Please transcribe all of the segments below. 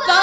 100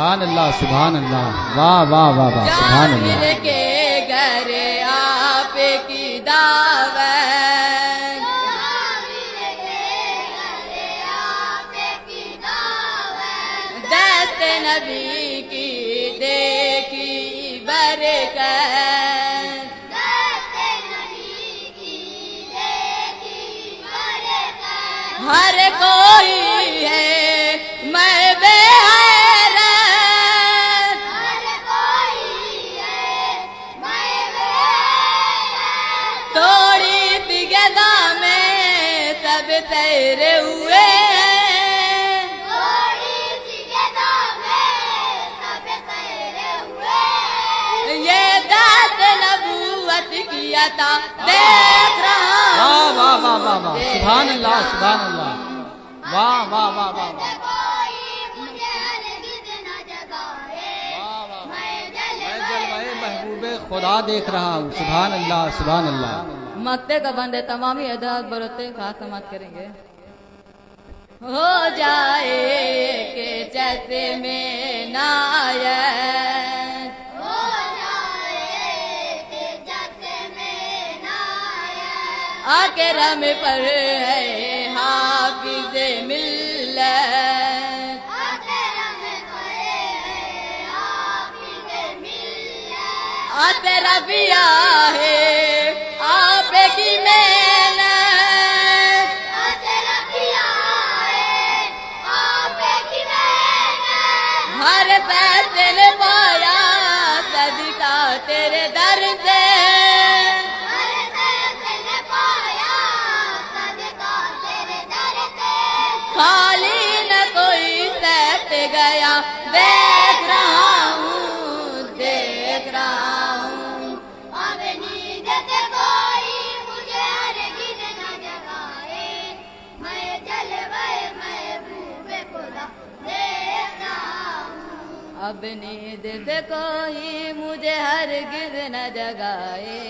سبحان اللہ سبحان اللہ واہ واہ واہ واہ سبحان اللہ جابر کے گھر آپ کی دعوت جابر کے گھر آپ کی دعوت دست نبی کی دیکھی برکت دست نبی کی دیکھی برکت ہر کوئی ہے میں بے حیرت ہر کوئی ہے میں بے توڑی بگدا میں سب تیرے ہوئے ہیں تھوڑی سی گدا میں سب تیرے ہوئے یہ دست نبوت کی عطا دیکھ رہا واہ ہوں واہ واہ واہ واہ سبحان اللہ سبحان اللہ واہ واہ واہ واہ واہ کوئی مجھے ہرگز نہ جگائے میں میں جلوہ محبوب خدا دیکھ رہا ہوں سبحان اللہ سبحان اللہ مکتے کا بند ہے تمامی ادراک بروتے خاص سماعت کریں گے ہو جائے کہ چیتے میں نایت ہو جائے کہ جیسے میں نایت اکرم پر ہے حافظ ملت اکرم کرے حافظ ملت اطرفیا ہے آپ کی محنت اطرفیا ہے آپ کی محنت ہر فیصلے پایا صدقہ تیرے در سے ہر فیصلے پایا صدقہ تیرے در سے خالی نہ کوئی سہت گیا دیکھ رہا ہوں دیکھ رہا ہوں اب نیند سے کوئی مجھے ہرگز نہ جگائے میں جلوہ محبوب خدا دیکھ رہا ہوں اب نیند سے کوئی مجھے ہرگز نہ جگائے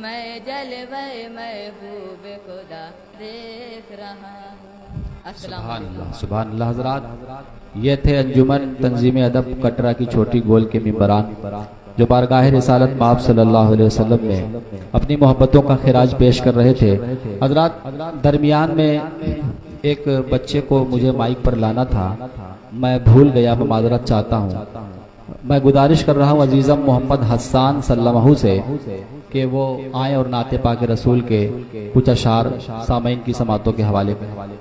میں جلوہ محبوب خدا دیکھ رہا ہوں السلام سبحان علیکم اللہ سبحان اللہ حضرات یہ تھے انجمن تنظیم ادب کٹرا کی چھوٹی گول کے ممبران جو بارگاہ رسالت مآب صلی اللہ علیہ وسلم میں اپنی محبتوں کا خراج پیش کر رہے تھے حضرات درمیان میں ایک بچے کو مجھے مائک پر لانا تھا میں بھول گیا میں معذرت چاہتا ہوں میں گزارش کر رہا ہوں عزیزم محمد حسان سلمہ سے کہ وہ آئیں اور نعت پاک رسول کے کچھ اشعار سامعین کی سماعتوں کے حوالے کریں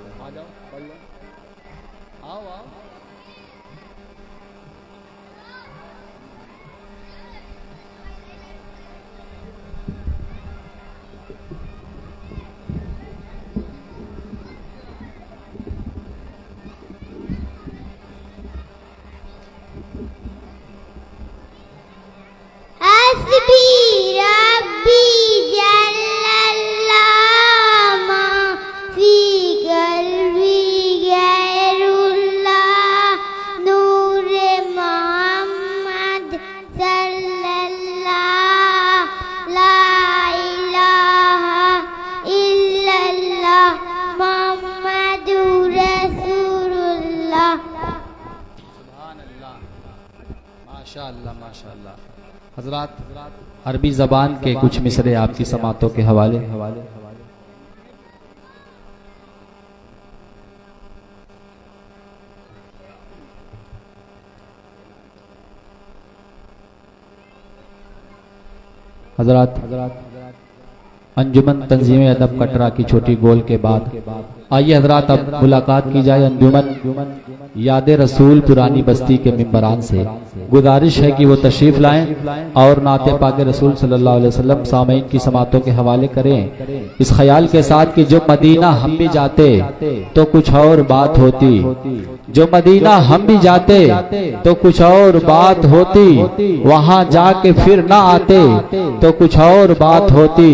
حسبی ربی جل اللہ ما فی قلبی غیر اللہ نور محمد صلی اللہ لا الہ الا اللہ محمد رسول اللہ ماشاء اللہ ماشاء اللہ حضرات عربی زبان کے کچھ مصرے آپ کی سماعتوں کے حوالے حضرات انجمن تنظیم ادب کٹرا کی چھوٹی گول کے بعد آئیے حضرات اب ملاقات کی جائے انجمن یاد رسول پرانی بستی کے ممبران سے گزارش ہے کہ وہ تشریف لائیں اور نعت پاک رسول صلی اللہ علیہ وسلم سامعین کی سماعتوں کے حوالے کریں اس خیال کے ساتھ کہ جو مدینہ ہم بھی جاتے تو کچھ اور بات ہوتی جو مدینہ ہم بھی جاتے تو کچھ اور بات ہوتی وہاں جا کے پھر نہ آتے تو کچھ اور بات ہوتی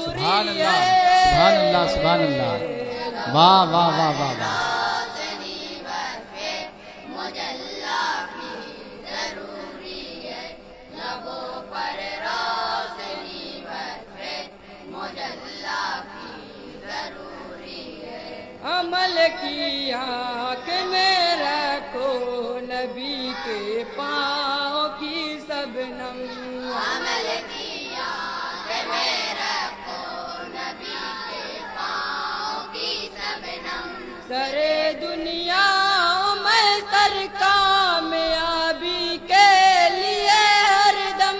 سبحان اللہ سبحان اللہ سبحان اللہ واہ واہ واہ واہ واہ عمل کی آنکھ میں رکھو نبی کے پاؤں کی شبنم عمل کی آنکھ میں رکھو نبی کے پاؤں کی شبنم سرے دنیا میں سر کامیابی کے لیے ہر دم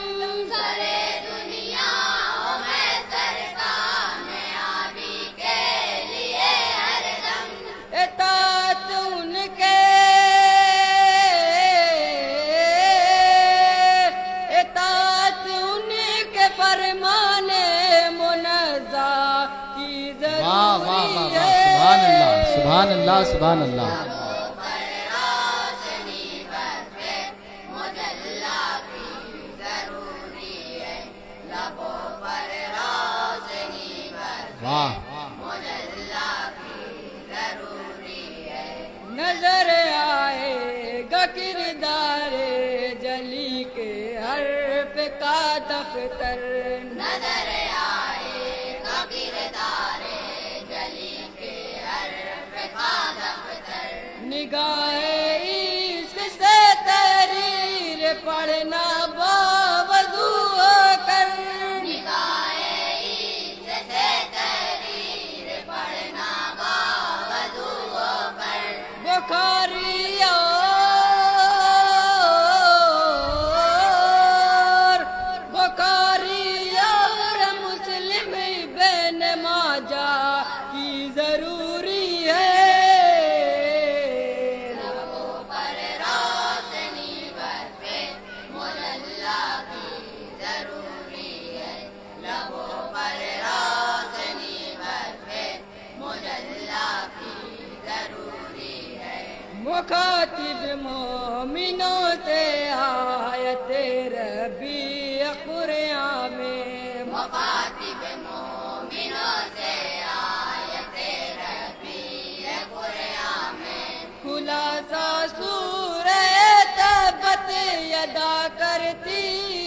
سرے دنیا میں سر کامیابی کے لیے ہر دم اطاعت ان کے اطاعت ان کے فرمانے منزہ کی واہ واہ واہ ضروری واہ ہے سبحان اللہ سبحان اللہ سبحان اللہ روشنی برفے مجلا کی ضروری ہے لبوں پر روشنی برفے واہ مجلا کی ضروری ہے نظر آئے گا کردار جلی کے حرف کا دفتر نظر آئے گا کردار جلی کے حرف کا دفتر نگاہ عشق سے تحریر پڑھنا باوضو ہو کر نگاہ عشق سے تحریر پڑھنا باوضو ہو کر بخاری اور مسلم بن ماجہ کی ضروری ہے پر روشنی برفے مجلا کی ضروری ہے لبوں پر روشنی برفے مجلا کی ضروری ہے مخاطب مومنوں سے آیت ربی قرآن میں مخاطب مومنوں سے آیت ربی قرآن میں خلاصہ سورہ تبت ادا کرتی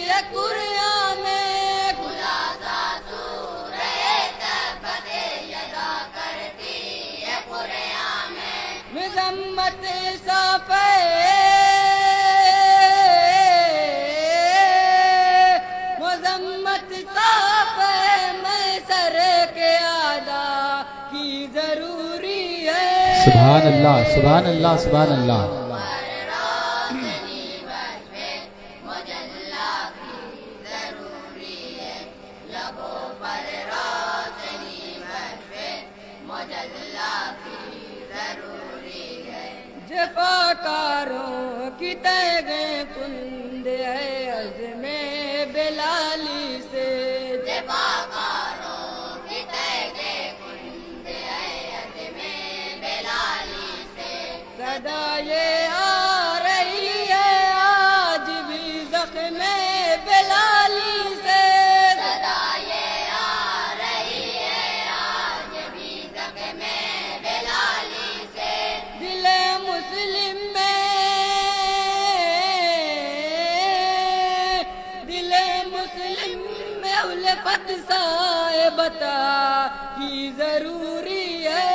ہے قرآن میں خلاصہ سورہ تبت یدا کرتی ہے قرآن میں مذمت صافے مذمت صافے میں سر کے ادا کی ضروری ہے سبحان اللہ سبحان اللہ سبحان اللہ روشنی برفے مجلا کی ضروری ہے لبوں پر روشنی برفے مجلا کی ضروری ہے جفاکاروں کی تیغیں کند ہے عزم بلالی سے جفاکاروں کی تیغیں کند ہے عزم بلالی سے صدا یہ آ رہی ہے آج بھی زخم بلالی سے صدا یہ آ رہی ہے آج بھی زخم بلالی سے دل مسلم میں دل مسلم میں الفت سائے بتا کی ضروری ہے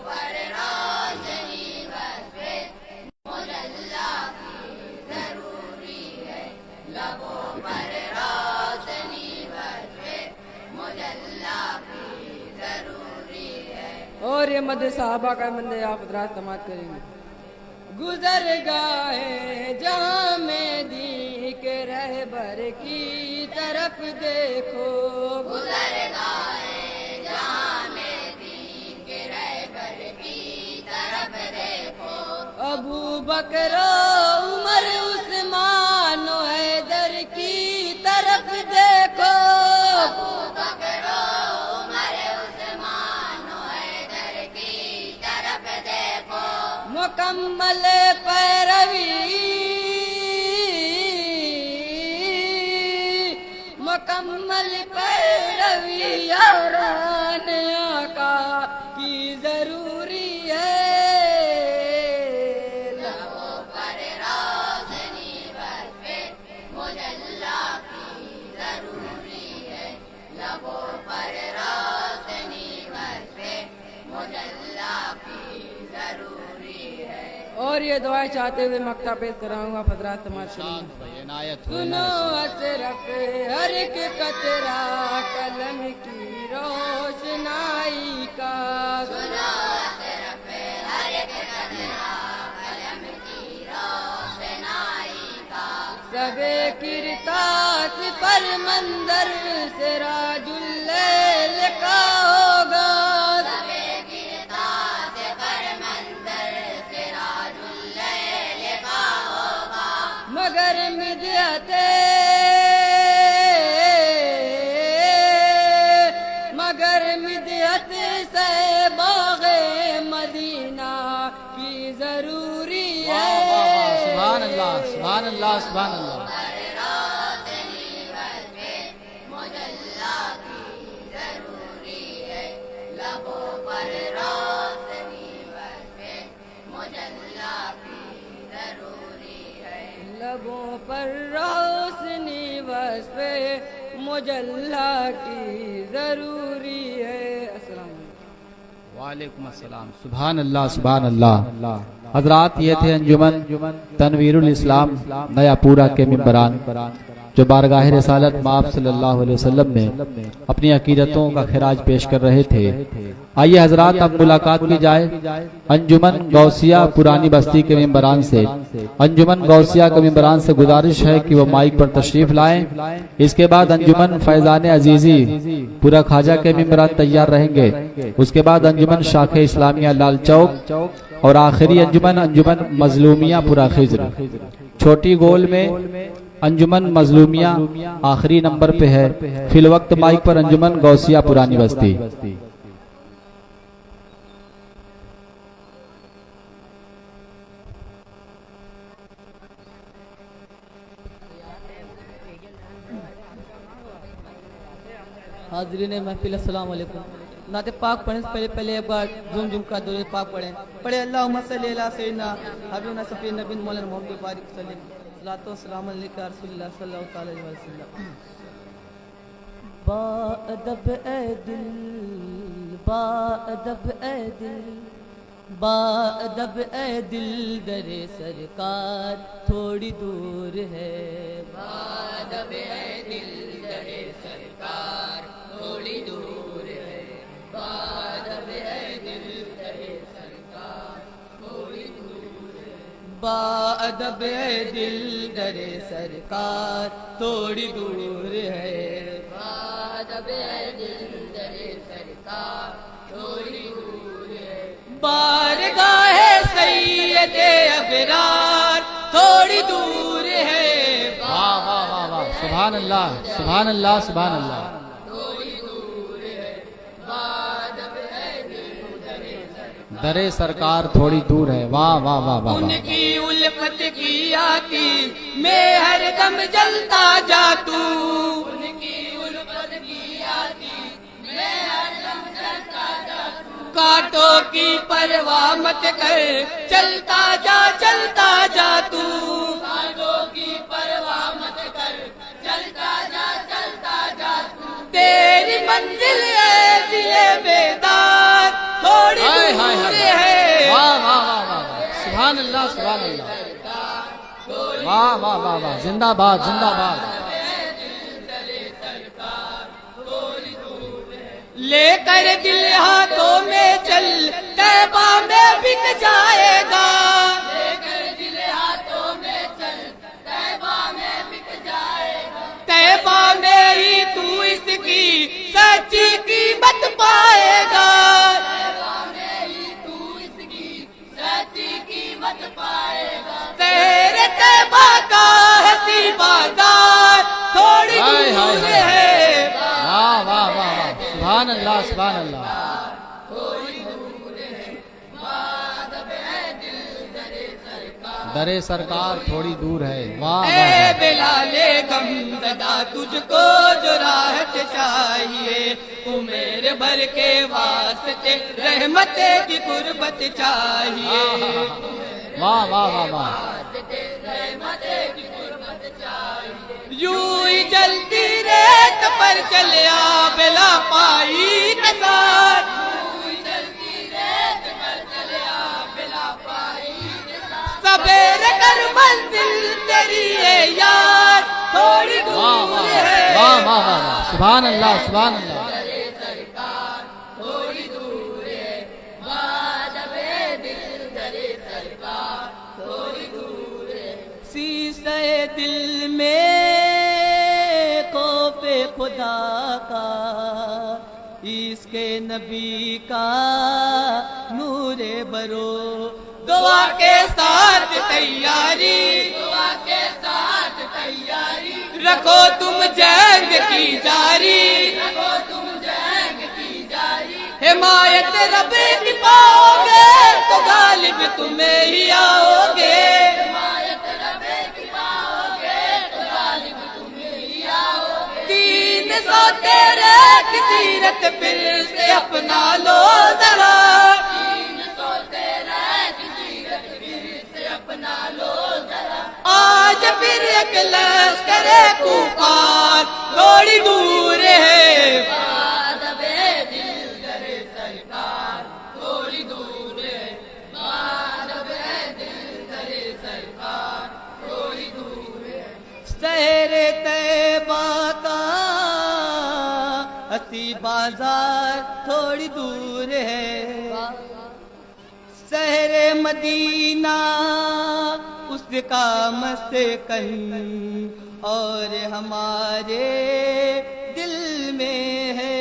پر روشنی برفے مجلا کی ضروری ہے لبوں پر روشنی برفے مجلا کی ضروری ہے اور یہ مد صحابہ کا بندے آپ حضرات سماعت کریں گے گزر گئے جہاں میں دی کے رہبر کی طرف دیکھو گزر گئے جہاں میں دین کے رہبر کی طرف دیکھو ابو بکر عمر عثمان و حیدر کی طرف دیکھو ابو بکر عمر عثمان و حیدر کی طرف دیکھو مکمل پیروی مکمل پیروی یاران آقا کی ضروری ہے لبوں پر روشنی برسے مجلا کی ضروری ہے لبوں پر روشنی برسے مجلا کی ضروری ہے اور یہ دعائیں چاہتے ہوئے مقطع پیش کراؤں گا حضرات سماعت فرمائیں سنو اشرف ہر ایک قطرہ قلم کی روشنائی کا سنو اشرف ہر ایک قطرہ قلم کی روشنائی کا سب کرتاس پر منظر سراج اللیل کا ہوگا سبے گرتا سے پر منظر سراج اللیل کا ہوگا مگر مدحت سے باغ مدینہ کی ضروری ہے سبحان اللہ سبحان اللہ سبحان اللہ روشنی برسے مجلا کی ضروری ہے لبوں پر روشنی برسے مجلا کی ضروری ہے لبوں پر روشنی وصف مجلا کی ضروری ہے السلام علیکم وعلیکم السلام سبحان اللہ سبحان اللہ حضرات یہ تھے انجمن تنویر الاسلام نیا پورا کے ممبران جو بارگاہ رسالت مآب صلی اللہ علیہ وسلم میں اپنی عقیدتوں کا خراج پیش کر رہے تھے آئیے حضرات اب ملاقات کی جائے انجمن غوثیہ پرانی بستی کے ممبران سے انجمن غوثیہ کے ممبران سے گزارش ہے کہ وہ مائک پر تشریف لائیں اس کے بعد انجمن فیضان عزیزی پورا خواجہ کے ممبران تیار رہیں گے اس کے بعد انجمن شاخ اسلامیہ لال چوک اور آخری انجمن مظلومیہ پورا خضر چھوٹی گول میں انجمن مظلومیہ آخری نمبر پہ ہے فی الوقت مائک پر انجمن غوثیہ پرانی بستی حاضرین محفل السلام علیکم نعت پاک پڑھنے سے پہلے ایک بار زم جم کا درود پاک پڑھیں پڑھے اللہم صلی علی سیدنا حبیبنا صفی نبی مولانا محمد بارک صلی صلاۃ و سلام علیکہ رسول اللہ صلی اللہ تعالی علیہ وسلم با ادب اے دل با ادب اے دل با ادب اے دل در سرکار تھوڑی دور ہے با ادب اے دل در سرکار تھوڑی دور ہے با ادب اے دل در سرکار تھوڑی دور ہے با ادب اے دل در سرکار تھوڑی دور ہے با ادب اے دل در سرکار تھوڑی دور ہے بارگاہ سید ابرار تھوڑی دور ہے واہ واہ واہ واہ سبحان اللہ سبحان اللہ سبحان اللہ در سرکار تھوڑی دور ہے واہ واہ واہ واہ ان کی الفت کی آتی میں ہر دم جلتا جاتوں ان کی الفت کی آتی میں ہر دم جلتا جاتوں کانٹوں کی پرواہ مت کر چلتا جا تو کانٹوں کی پرواہ مت کر چلتا جا تو تیری منزل ہے دل بیدار تھوڑی دور ہے واہ واہ واہ واہ سبحان اللہ سبحان اللہ واہ واہ واہ واہ زندہ باد زندہ باد لے کر دل ہاتھوں میں چل طیبہ میں بک جائے گا لے کر دل ہاتھوں میں چل طیبہ میں بک جائے گا طیبہ میں ہی تو اس کی سچی قیمت پائے گا طیبہ میں ہی تو اس کی سچی قیمت پائے گا تیرے طیبہ کا ہنسی بازار تھوڑی دور ہے واہ واہ واہ واہ سبحان اللہ سبحان اللہ درے سرکار تھوڑی دور ہے. واہ اے واہ بلال غم زدہ تجھ کو جو راحت چاہیے، عمر بھر کے واسطے رحمت کی قربت چاہیے. واہ واہ واہ واہ. یوں ہی چلتی ریت پر چلیا بلا پائی کے ساتھ، سبیر کر منزل تیری ہے یار، تھوڑی واہ دور واہ ہے. واہ واہ واہ. سبحان اللہ سبحان اللہ. سیسے دل میں خوف خدا کا، اس کے نبی کا نور برو، دعا کے ساتھ تیاری، دعا کے ساتھ تیاری، رکھو تم جنگ کی جاری، رکھو تم جنگ کی جاری. حمایت رب کی پاؤ گے تو غالب تمہیں ہی آؤ گے، حمایت رب کی پاؤ گے تو غالب تمہیں ہی آؤ گے. 300 تیرے کی سیرت پھر سے اپنا لو ذرا، 300 تیرے کی سیرت پھر سے اپنا لو ذرا. آج پھر ایک لشکر کوفار تھوڑی دور ہے، شہر طیبہ کا اسی بازار تھوڑی دور ہے، شہر مدینہ اس کا مسکن اور ہمارے دل میں ہے.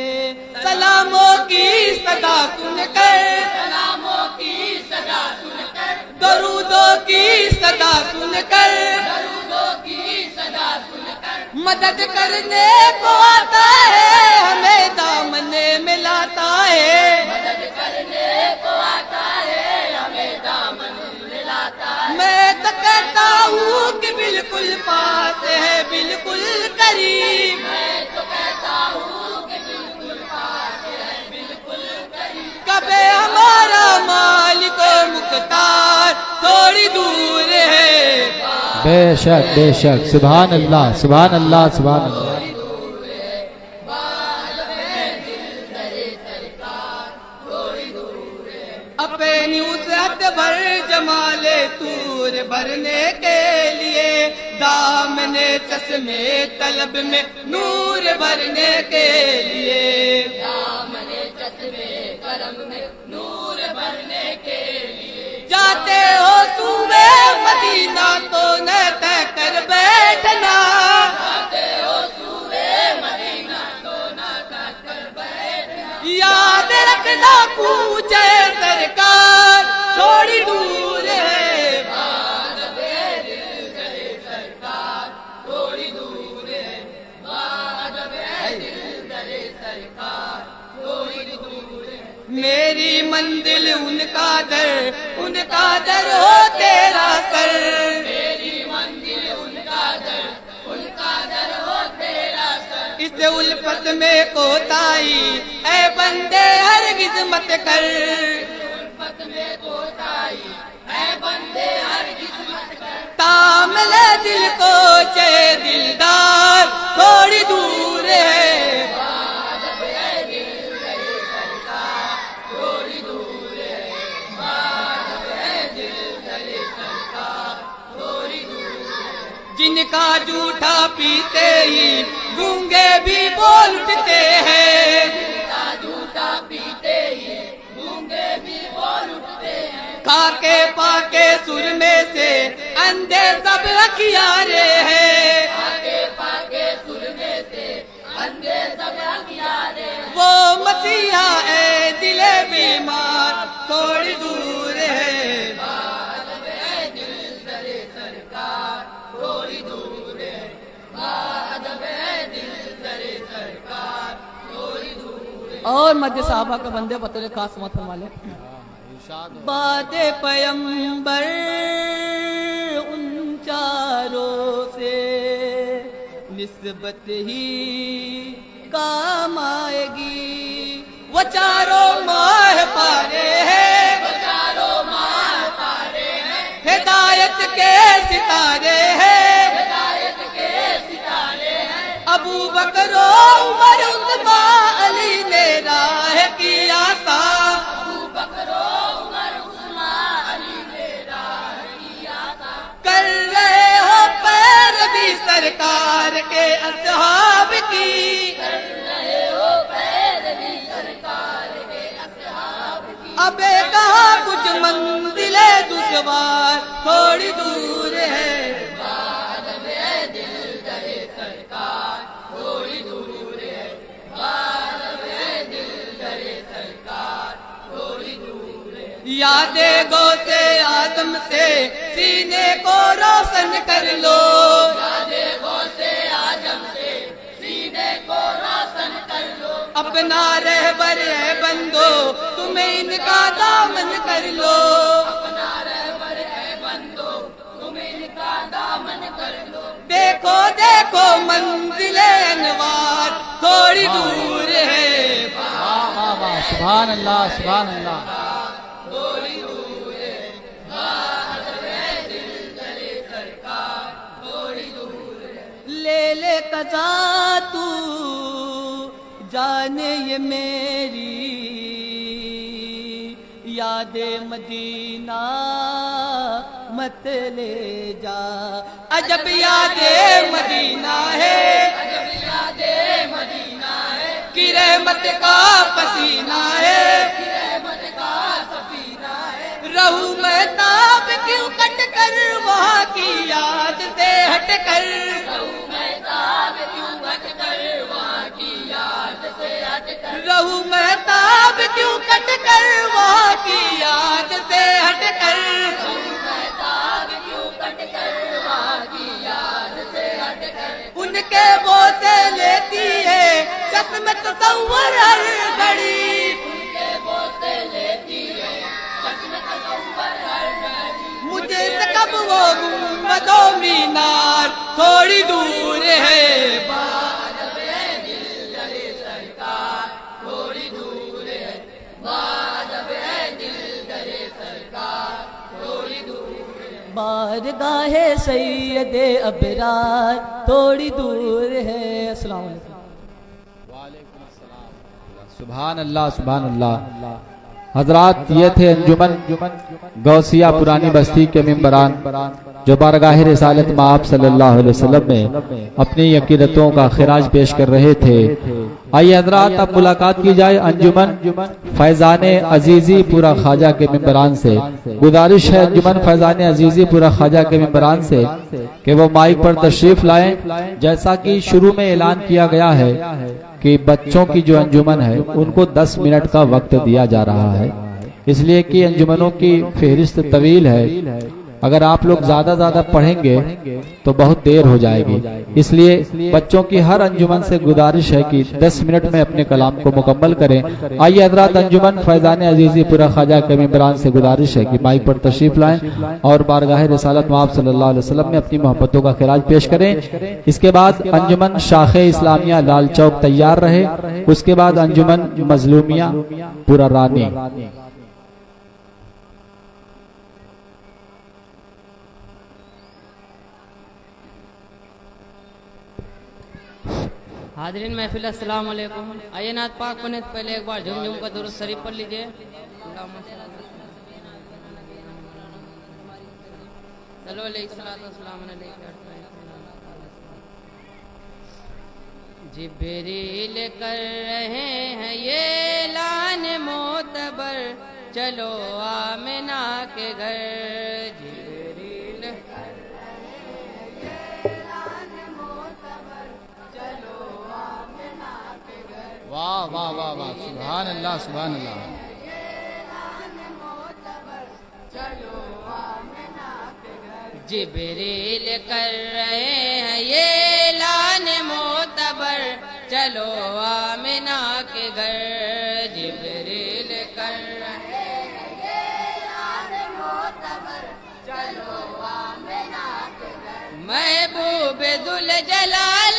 سلاموں کی صدا سن کر، سلاموں کی صدا سن کر، درودوں کی صدا سن کر، درودوں کی صدا سن کر، مدد کرنے کو آتا ہے ہمیں دامن میں لاتا ہے، مدد کرنے کو آتا ہے ہمیں دامن میں لاتا ہے. میں تو کہتا ہوں کہ بالکل پاس ہے بالکل قریب، میں تو کہتا ہوں کہ بالکل پاس ہے بالکل قریب. کبھی ہمارا مالک و مختار تھوڑی دور ہے، بے شک بے شک. سبحان اللہ سبحان اللہ سبحان اللہ. اپنی وسعت بھر جمال طور بھرنے کے لیے، دامن چشمے طلب میں نور بھرنے کے لیے، دامن چشمے کرم میں نور بھرنے کے لیے. جاتے ہو صوبے مدینہ تو نہ طے کر بیٹھنا، جاتے ہو صوبے مدینہ تو نہ طے کر بیٹھنا. یاد رکھنا پوچھے سرکار تھوڑی دور ہے، باد بے دل کرے سرکار تھوڑی دور ہے، باد بے دل کرے سرکار تھوڑی دور ہے. میری منزل ان کا در ہو تیرا سر، میری منزل ان کا در ہو تیرا سر. اس الفت میں کوتاہی اے بندے ہرگز مت کر، الفت میں کوتاہی اے بندے ہرگز مت کر. تام لے دل کو چے دلدار تھوڑی دور ہے، باد بے دل کرے سرکار تھوڑی دور ہے، باد بے دل کرے سرکار تھوڑی دور ہے. جن کا جھوٹا پیتے ہی گونگے بھی بول اٹھتے ہیں، جن کا جھوٹا پیتے ہی گونگے بھی بول اٹھتے ہیں. کھا کے پا کے سرمے سے اندھے سب ہتھیارے ہیں، کھا کے پا کے سرمے سے اندھے سب ہتھیارے ہیں. وہ مسیحا اے دل بیمار تھوڑی دور ہے، باد بے دل کرے سرکار تھوڑی دور ہے، باد بے دل کرے سرکار تھوڑی دور ہے. اور مد صحابہ کا بندے بطور خاص مت فرما لے. باد پیمبر نسبت ہی کام آئے گی. وہ چاروں ماہ پارے ہیں, ہدایت کے ستارے ہیں, ابو بکر و عمر عثمان علی نے راہ کیا تھا. کر رہے ہو پیروی سرکار کے اصحاب کی, اب کہاں کچھ منزلیں دشوار تھوڑی دور ہے. یادیں گوتے آدم سے سینے کو روشن کر لو, اپنا رہبر ہے بندو تمہیں ان کا دامن کر لو. دیکھو دیکھو منزل انوار تھوڑی دور ہے. واہ واہ واہ, سبحان اللہ سبحان اللہ. لے لے قضا تو جانے یہ میری, یاد مدینہ مت لے جا. عجب یاد مدینہ ہے, کی رحمت کا پسینہ ہے. رہوں میں تاب کیوں کٹ کر وہاں کی یاد سے ہٹ کر, رہوں میں تاب کیوں کٹ کر وہاں کی یاد سے ہٹ کر. ان کے بوسے لیتی ہے چشم تصور ہر گھڑی, مجھے سے کب وہ گنبد و مینار تھوڑی دور ہے. بارگاہ سید ابرار تھوڑی دور ہے. السلام علیکم. سبحان اللہ سبحان اللہ. حضرات یہ تھے انجمن غوثیہ پرانی بستی کے ممبران جو بارگاہ رسالت مآب صلی اللہ علیہ وسلم میں اپنی عقیدتوں کا خراج پیش کر رہے تھے. آئیے حضرات اب ملاقات کی جائے انجمن فیضان عزیزی پورا خواجہ کے ممبران سے. گزارش ہے انجمن فیضان عزیزی پورا خواجہ کے ممبران سے کہ وہ مائک پر تشریف لائیں. جیسا کہ شروع میں اعلان کیا گیا ہے کہ بچوں کی جو انجمن ہے ان کو 10 منٹ کا وقت دیا جا رہا ہے, اس لیے کہ انجمنوں کی فہرست طویل ہے. اگر آپ لوگ زیادہ پڑھیں گے تو بہت دیر ہو جائے گی, اس لیے بچوں کی ہر انجمن سے گزارش ہے کہ 10 منٹ میں اپنے کلام کو مکمل کریں. آئیے حضرات انجمن فیضان عزیزی پورا خواجہ کے ممبران سے گزارش ہے کہ مائک پر تشریف لائیں اور بارگاہ رسالت مآب صلی اللہ علیہ وسلم میں اپنی محبتوں کا خراج پیش کریں. اس کے بعد انجمن شاخ اسلامیہ لال چوک تیار رہے. اس کے بعد انجمن مظلومیہ پورا رانی. حاضرین محفل السلام علیکم. آئیے نعت پاک پڑھنے سے پہلے ایک بار جھوم جھوم کا درود شریف پڑھ لیجئے. صلو علیہ السلام علیکم. جبریل کر رہے ہیں یہ اعلان معتبر چلو آمنہ کے گھر. جبریل واہ واہ واہ واہ, سبحان اللہ سبحان اللہ. جبریل کر رہے ہیں یہ اعلان معتبر چلو آمنہ کے گھر. جبریل کر رہے ہیں یہ اعلان معتبر چلو آمنہ کے گھر. محبوب ذوالجلال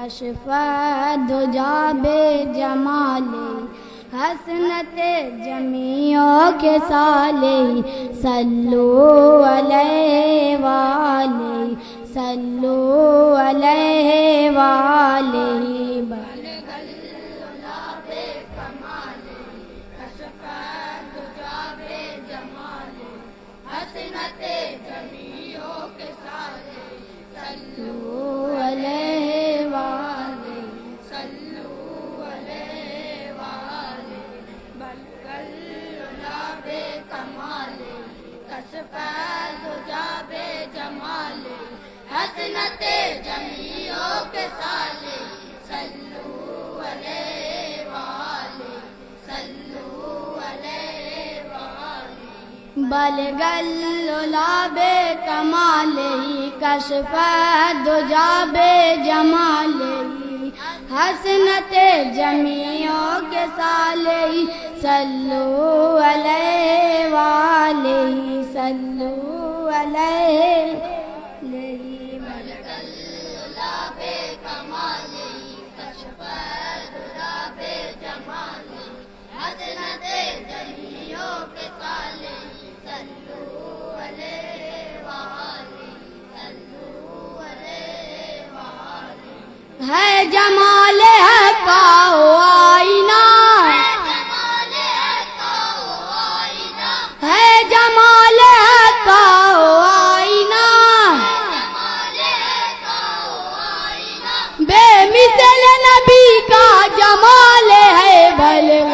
کشف دجا بے جمالی حسنت جمیعوں کے سالے صلو علیہ وآلہ صلو علیہ وآلہ حسنت جمیعوں کے سالے صلو علیہ وآلہ صلو علیہ وآلہ بلغ العلا بے کمالہ کشف دجا بے جمالہ حسنت جمیعوں کے سالے صلو علیہ وآلہ صلو علیہ ہے جمال حق کا آئینہ ہے جمال حق کا آئینہ بے مثل نبی کا جمال ہے بلغ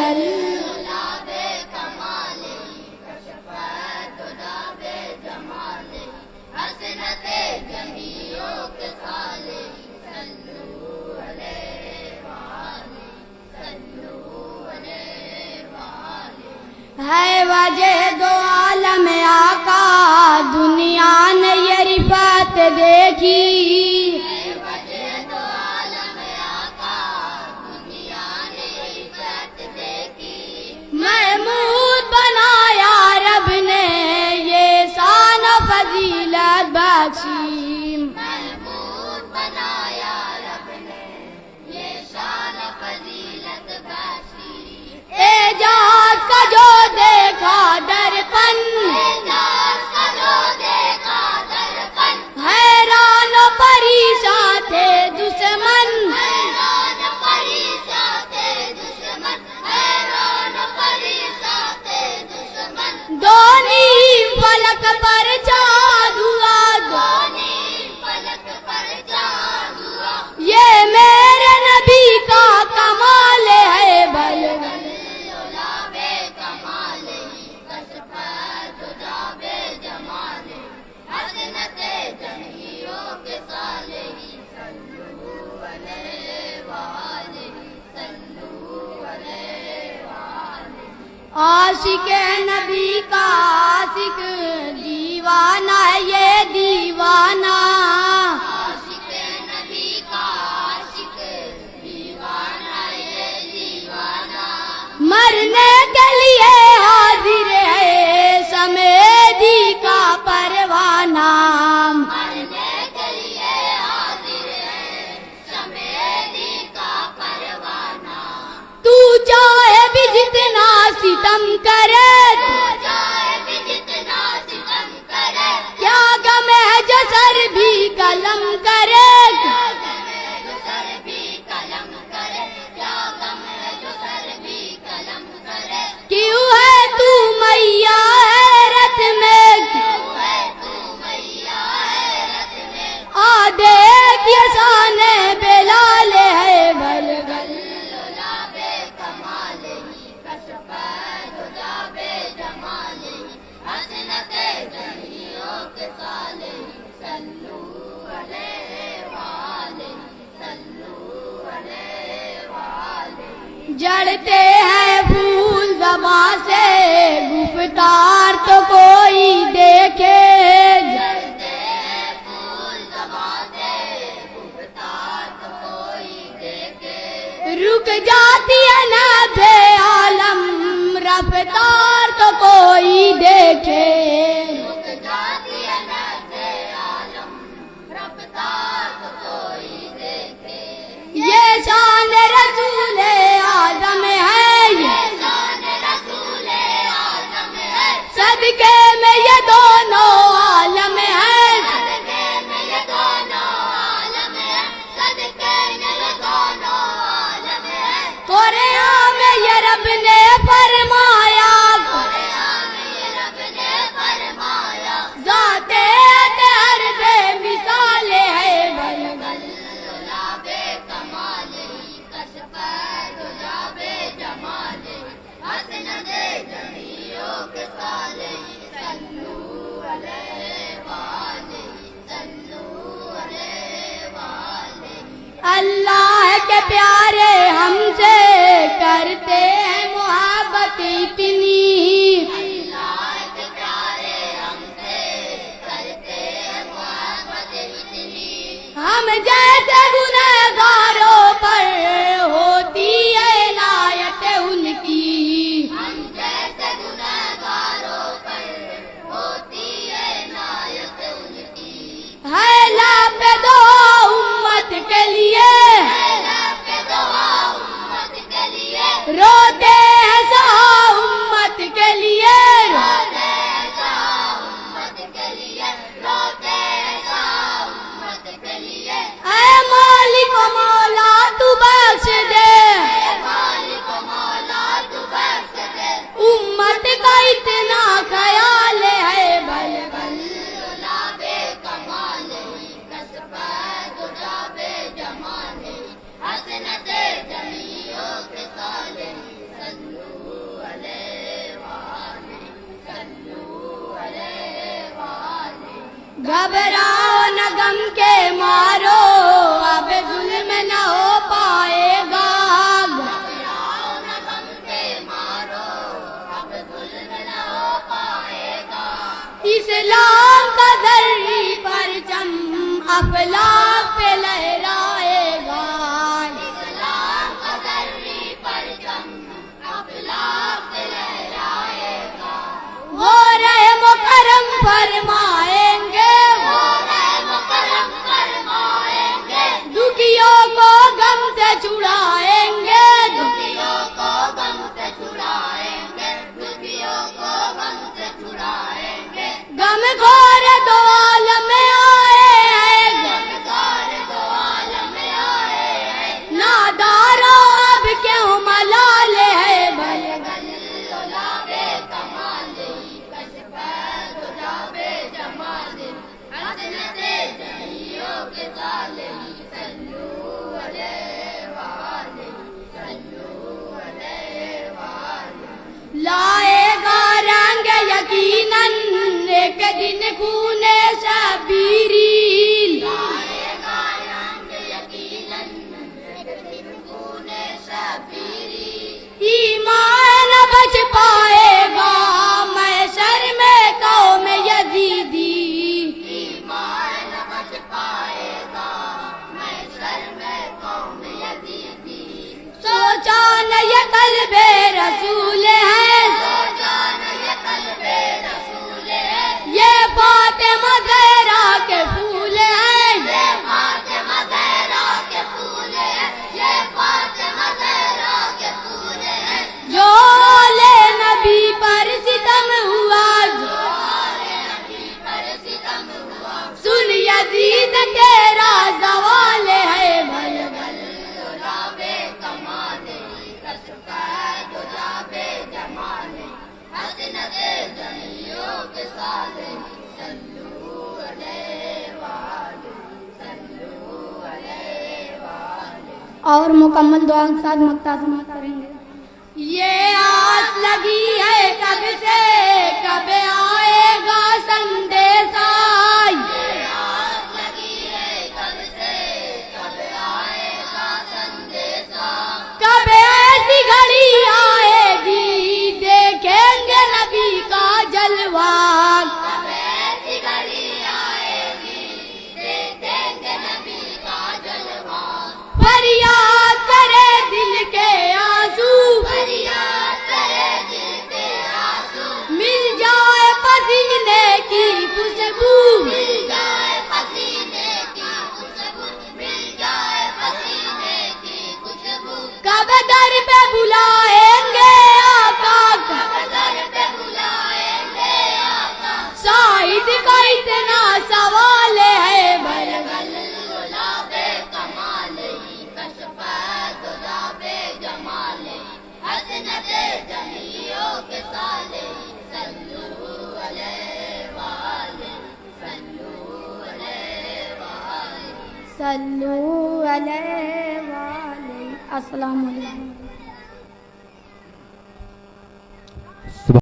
ہے وجہ دو عالم آقا دنیا نے یہ رفعت دیکھی محمود بنایا رب نے یہ شان و فضیلت بخشی اعجاز کا جو دیکھا درپن حیران و پریشان تھے دشمن دونی فلک پر چاند ہوا یہ میرے نبی کا کمال ہے بلغ عاشق نبی کا عاشق دیوانہ ہے یہ دیوانہ عاشق نبی کا عاشق دیوانہ یہ دیوانہ مرنے کے لیے حاضر ہے سمیدی کا پروانہ مرنے کے لیے حاضر ہے سمیدی کا پروانہ تو چاہے بھی جتنا ستم کرے کیا غم ہے جو سر بھی قلم کرے کیوں ہے تو میاں حیرت میں آ دیکھ یہ شان بلال ہے بلغ جڑتے ہیں پھول زباں سے گفتار تو کوئی دیکھے رک جاتی ہے نبض عالم رفتار تو کوئی دیکھے میں یہ دونوں عالم ہیں صدقے میں یہ دونوں عالم ہے صدقے میں یہ دونوں عالم ہے قرآن میں یہ رب نے فرمایا قرآن میں یہ رب نے فرمایا ذات ہر بے مثال ہے گلاب کمال کشف گلاب جمال حسنت جمیوں کے سالے صلو علیہ والے صلو علیہ والے اللہ کے پیارے ہم سے کرتے ہیں محبت اتنی اللہ کے پیارے ہم سے کرتے ہیں محبت اتنی ہم جیسے گنہگاروں پر ہوتی ہے عنایت ان کی ہم جیسے گنہگاروں پر ہوتی ہے عنایت ان کی ہے لب دو امت کے لیے رب دعا امت کے لیے روتے ہیں سا امت کے لیے روتے ایسا امت کے لیے روتے ایسا امت کے لیے اے مالک و مولا تو بخش دے اے مالک مولا تو بخش دے امت کا اتنا خیال ہے بھل گلاب کمال کشف گلاب جمال حسنت جمیوں کے سالے صلو علیہ والے صلو علیہ والے گھبراؤ نہ غم کے مارو اب ظلم نہ ہو پائے گا گھبراؤ نہ غم کے مارو اب ظلم نہ ہو پائے گا اسلام کا ذری پرچم افلاک پہ لہرائے گا اسلام کا ذری پرچم افلاک پہ لہرائے گا وہ رحم و کرم فرمائیں گے وہ رحم کرم فرمائیں گے دکھیوں کو غم سے چھڑائیں گے دکھیوں کو غم سے چھڑائیں گے دکھیوں کو غم سے چھڑائیں گے غم گھور دو عالم آئے ہیں غمگار دو عالم آئے ہیں نادارو اب کیوں ملالے ہے بھلے گلاب کمال کشف گلاب جمال حسنت جمیوں کے سالے صلو علیہ والے صلو علیہ والے لائے گا رنگ یقیناً ایک دن خون شبیری آئے گا رنگ یقیناً ایک دن خون شبیری ایمان نہ بچ پائے گا محشر میں قوم یزیدی ایمان نہ بچ پائے گا محشر میں قوم یزیدی سوچا نہ یہ قلب رسول ہے جان یہ قلب رسول ہے یہ فاطمہ زہرا کے پھول ہیں یہ فاطمہ زہرا کے پھول ہے یہ فاطمہ زہرا کے پھول ہے جو لے نبی پر ستم ہوا نبی پر ستم ہوا سن یزید تیرا زوال ہے بھل گلاب کمال کشف گلاب جمال حسنت جمیوں کے سالے صلو علیہ والے صلو علیہ والے اور مکمل دعا کے ساتھ مکتا سماعت کریں گے یہ آس لگی ہے کب سے کب آئے گا سندیسا آس لگی ہے کب سے کب آئے گا سندیسا کب ایسی گھڑی آئے گی دیکھیں گے نبی کا جلوہ کب ایسی گھڑی آئے گی دیکھیں گے نبی کا جلوہ فریاد کرے دل کے آنسو فریاد کرے دل کے آنسو مل جائے پسینے کی خوشبو مل جائے پسینے کی خوشبو مل جائے پسینے کی خوشبو کب در پہ بلائیں گے آقا کب در پہ بلائیں گے آقا صلو علیہ وآلہ. السلام علیکم.